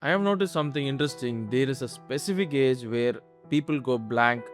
I have noticed something interesting. There is a specific age where people go blank,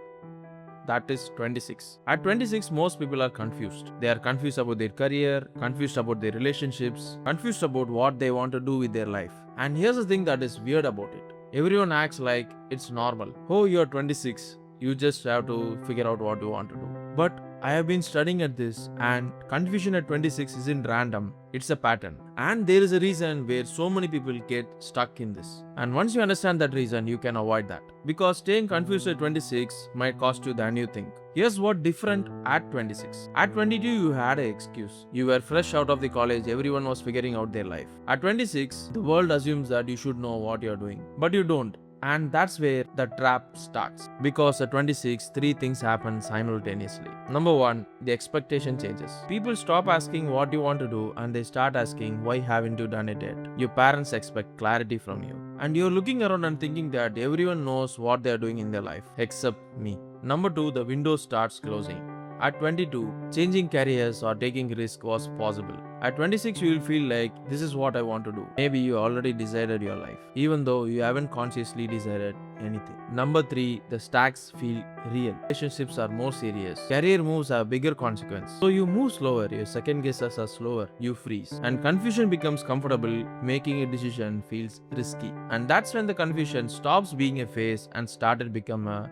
that is 26. At 26, most people are confused. They are confused about their career, confused about their relationships, confused about what they want to do with their life. And here's the thing that is weird about it. Everyone acts like it's normal. Oh, you're 26. You just have to figure out what you want to do. But I have been studying at this, and confusion at 26 isn't random, it's a pattern. And there is a reason where so many people get stuck in this. And once you understand that reason, you can avoid that. Because staying confused at 26 might cost you than you think. Here's what different at 26. At 22, you had an excuse. You were fresh out of the college, everyone was figuring out their life. At 26, the world assumes that you should know what you're doing, but you don't. And that's where the trap starts. Because at 26, three things happen simultaneously. Number one, the expectation changes. People stop asking what you want to do and they start asking why haven't you done it yet. Your parents expect clarity from you. And you're looking around and thinking that everyone knows what they're doing in their life except me. Number two, the window starts closing. At 22, changing careers or taking risk was possible. At 26, you will feel like this is what I want to do. Maybe you already decided your life, even though you haven't consciously decided anything. Number 3, the stakes feel real. Relationships are more serious. Career moves have bigger consequence. So you move slower, your second guesses are slower, you freeze. And confusion becomes comfortable, making a decision feels risky. And that's when the confusion stops being a phase and started become a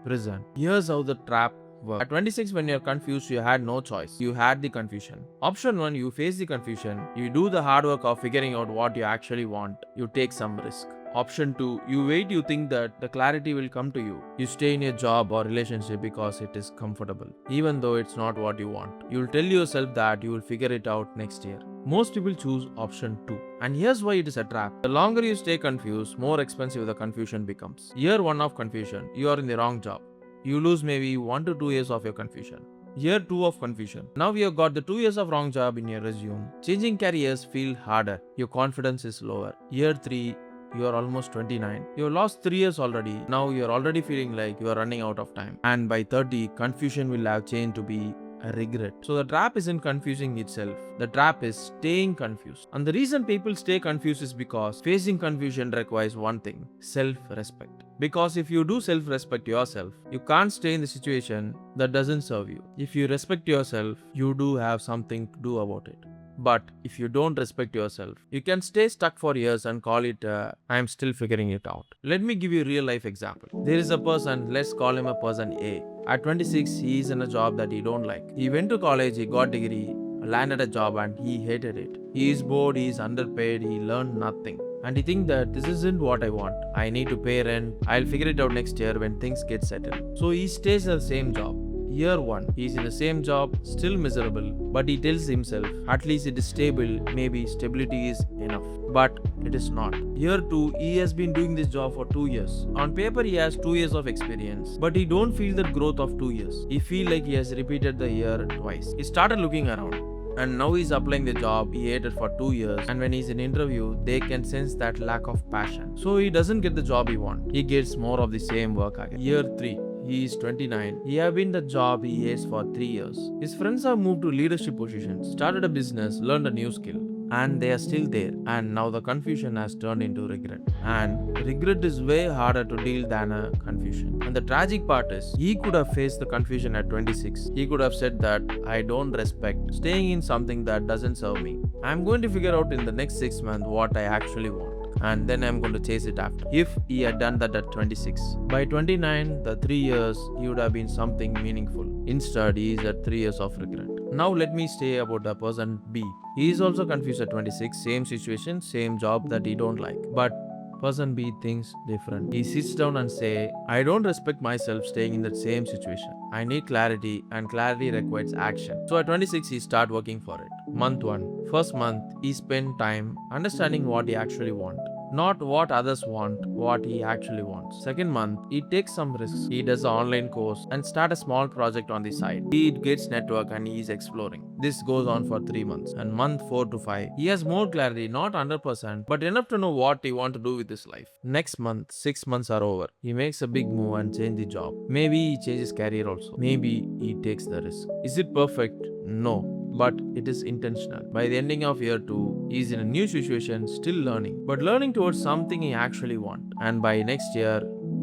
prison. Here's how the trap work. At 26, when you're confused, you had no choice. You had the confusion. Option 1, you face the confusion. You do the hard work of figuring out what you actually want. You take some risk. Option 2, you wait, you think that the clarity will come to you. You stay in your job or relationship because it is comfortable, even though it's not what you want. You'll tell yourself that you will figure it out next year. Most people choose option 2. And here's why it is a trap. The longer you stay confused, more expensive the confusion becomes. Year 1 of confusion, you are in the wrong job. You lose maybe 1 to 2 years of your confusion. Year 2 of confusion. Now you have got the 2 years of wrong job in your resume. Changing careers feel harder. Your confidence is lower. Year 3, you are almost 29. You have lost 3 years already. Now you are already feeling like you are running out of time. And by 30, confusion will have changed to be a regret. So the trap isn't confusing itself. The trap is staying confused. And the reason people stay confused is because facing confusion requires one thing: self-respect. Because if you do self-respect yourself, you can't stay in the situation that doesn't serve you. If you respect yourself, you do have something to do about it. But if you don't respect yourself, you can stay stuck for years and call it, I'm still figuring it out. Let me give you a real life example. There is a person, let's call him a person A. At 26, he is in a job that he don't like. He went to college, he got degree, landed a job and he hated it. He is bored, he is underpaid, he learned nothing. And he thinks that this isn't what I want. I need to pay rent. I'll figure it out next year when things get settled. So he stays in the same job. Year 1, he is in the same job, still miserable, but he tells himself, at least it is stable, maybe stability is enough. But it is not. Year 2, he has been doing this job for 2 years. On paper, he has 2 years of experience, but he don't feel the growth of 2 years. He feel like he has repeated the year twice. He started looking around. And now he's applying the job he hated for 2 years, and when he's in interview, they can sense that lack of passion. So he doesn't get the job he wants. He gets more of the same work again. Year 3. He is 29. He have been the job he hates for 3 years. His friends have moved to leadership positions, started a business, learned a new skill. And they are still there. And now the confusion has turned into regret. And regret is way harder to deal than a confusion. And the tragic part is, he could have faced the confusion at 26. He could have said that I don't respect staying in something that doesn't serve me. I'm going to figure out in the next 6 months what I actually want. And then I'm going to chase it after. If he had done that at 26. By 29, the 3 years, he would have been something meaningful. Instead, he is at 3 years of regret. Now let me say about the person B. He is also confused at 26, same situation, same job that he don't like. But person B thinks different. He sits down and say, I don't respect myself staying in that same situation. I need clarity, and clarity requires action. So at 26, he start working for it. Month 1. First month, he spent time understanding what he actually wants. Not what others want, what he actually wants. Second month, he takes some risks. He does an online course and start a small project on the side. He gets network and he is exploring. This goes on for 3 months. And month 4 to 5, he has more clarity, not 100%, but enough to know what he wants to do with his life. Next month, 6 months are over. He makes a big move and change the job. Maybe he changes career also. Maybe he takes the risk. Is it perfect? No. but it is intentional. By the ending of year 2, he is in a new situation, still learning, but learning towards something he actually wants. And by next year,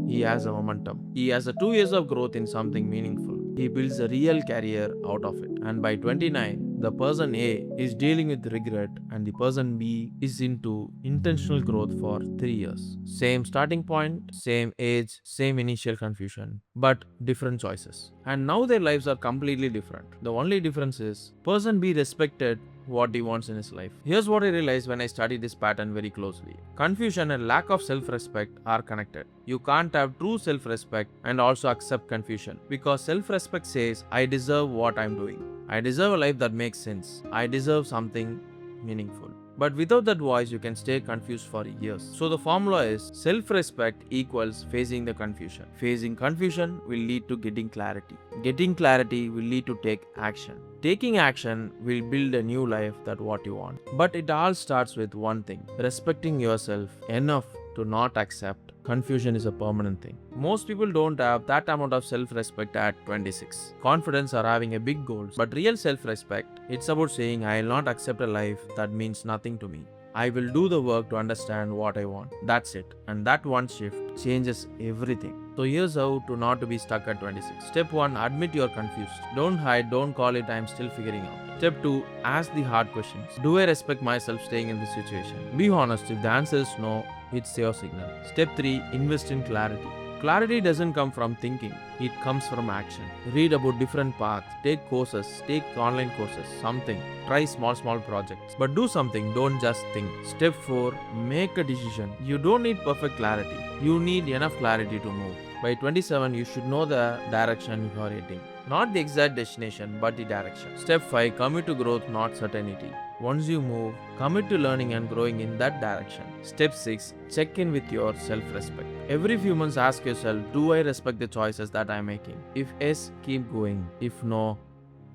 he has a momentum. He has a 2 years of growth in something meaningful. He builds a real career out of it. And by 29, the person A is dealing with regret and the person B is into intentional growth for 3 years. Same starting point, same age, same initial confusion, but different choices. And now their lives are completely different. The only difference is person B respected what he wants in his life. Here's what I realized when I studied this pattern very closely. Confusion and lack of self-respect are connected. You can't have true self-respect and also accept confusion, because self-respect says, I deserve what I'm doing. I deserve a life that makes sense. I deserve something meaningful. But without that voice, you can stay confused for years. So the formula is self-respect equals facing the confusion. Facing confusion will lead to getting clarity. Getting clarity will lead to take action. Taking action will build a new life that what you want. But it all starts with one thing: respecting yourself enough to not accept confusion is a permanent thing. Most people don't have that amount of self-respect at 26. Confidence are having a big goals, but real self-respect, it's about saying, I will not accept a life that means nothing to me. I will do the work to understand what I want. That's it. And that one shift changes everything. So here's how to not to be stuck at 26. Step 1, admit you're confused. Don't hide, don't call it I'm still figuring out. Step 2, ask the hard questions. Do I respect myself staying in this situation? Be honest. If the answer is no, it's your signal. Step 3, invest in clarity. Clarity doesn't come from thinking, it comes from action. Read about different paths, take courses, take online courses, something. Try small projects. But do something, don't just think. Step 4, make a decision. You don't need perfect clarity. You need enough clarity to move. By 27, you should know the direction you are heading. Not the exact destination, but the direction. Step 5, commit to growth, not certainty. Once you move, commit to learning and growing in that direction. Step 6, check in with your self-respect. Every few months ask yourself, do I respect the choices that I am making? If yes, keep going. If no,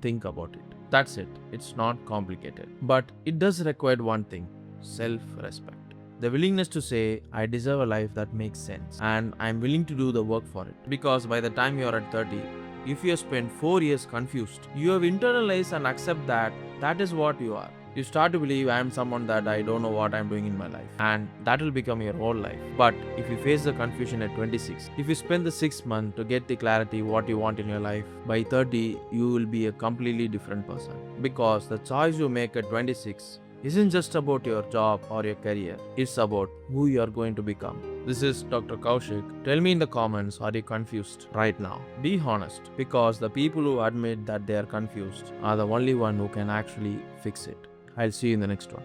think about it. That's it. It's not complicated. But it does require one thing: self-respect. The willingness to say, I deserve a life that makes sense and I'm willing to do the work for it. Because by the time you're at 30, if you have spent 4 years confused, you have internalized and accept that that is what you are. You start to believe I am someone that I don't know what I'm doing in my life, and that will become your whole life. But if you face the confusion at 26, if you spend the 6 months to get the clarity what you want in your life, by 30 you will be a completely different person. Because the choice you make at 26 isn't just about your job or your career, it's about who you are going to become. This is Dr. Kaushik. Tell me in the comments, are you confused right now? Be honest, because the people who admit that they are confused are the only one who can actually fix it. I'll see you in the next one.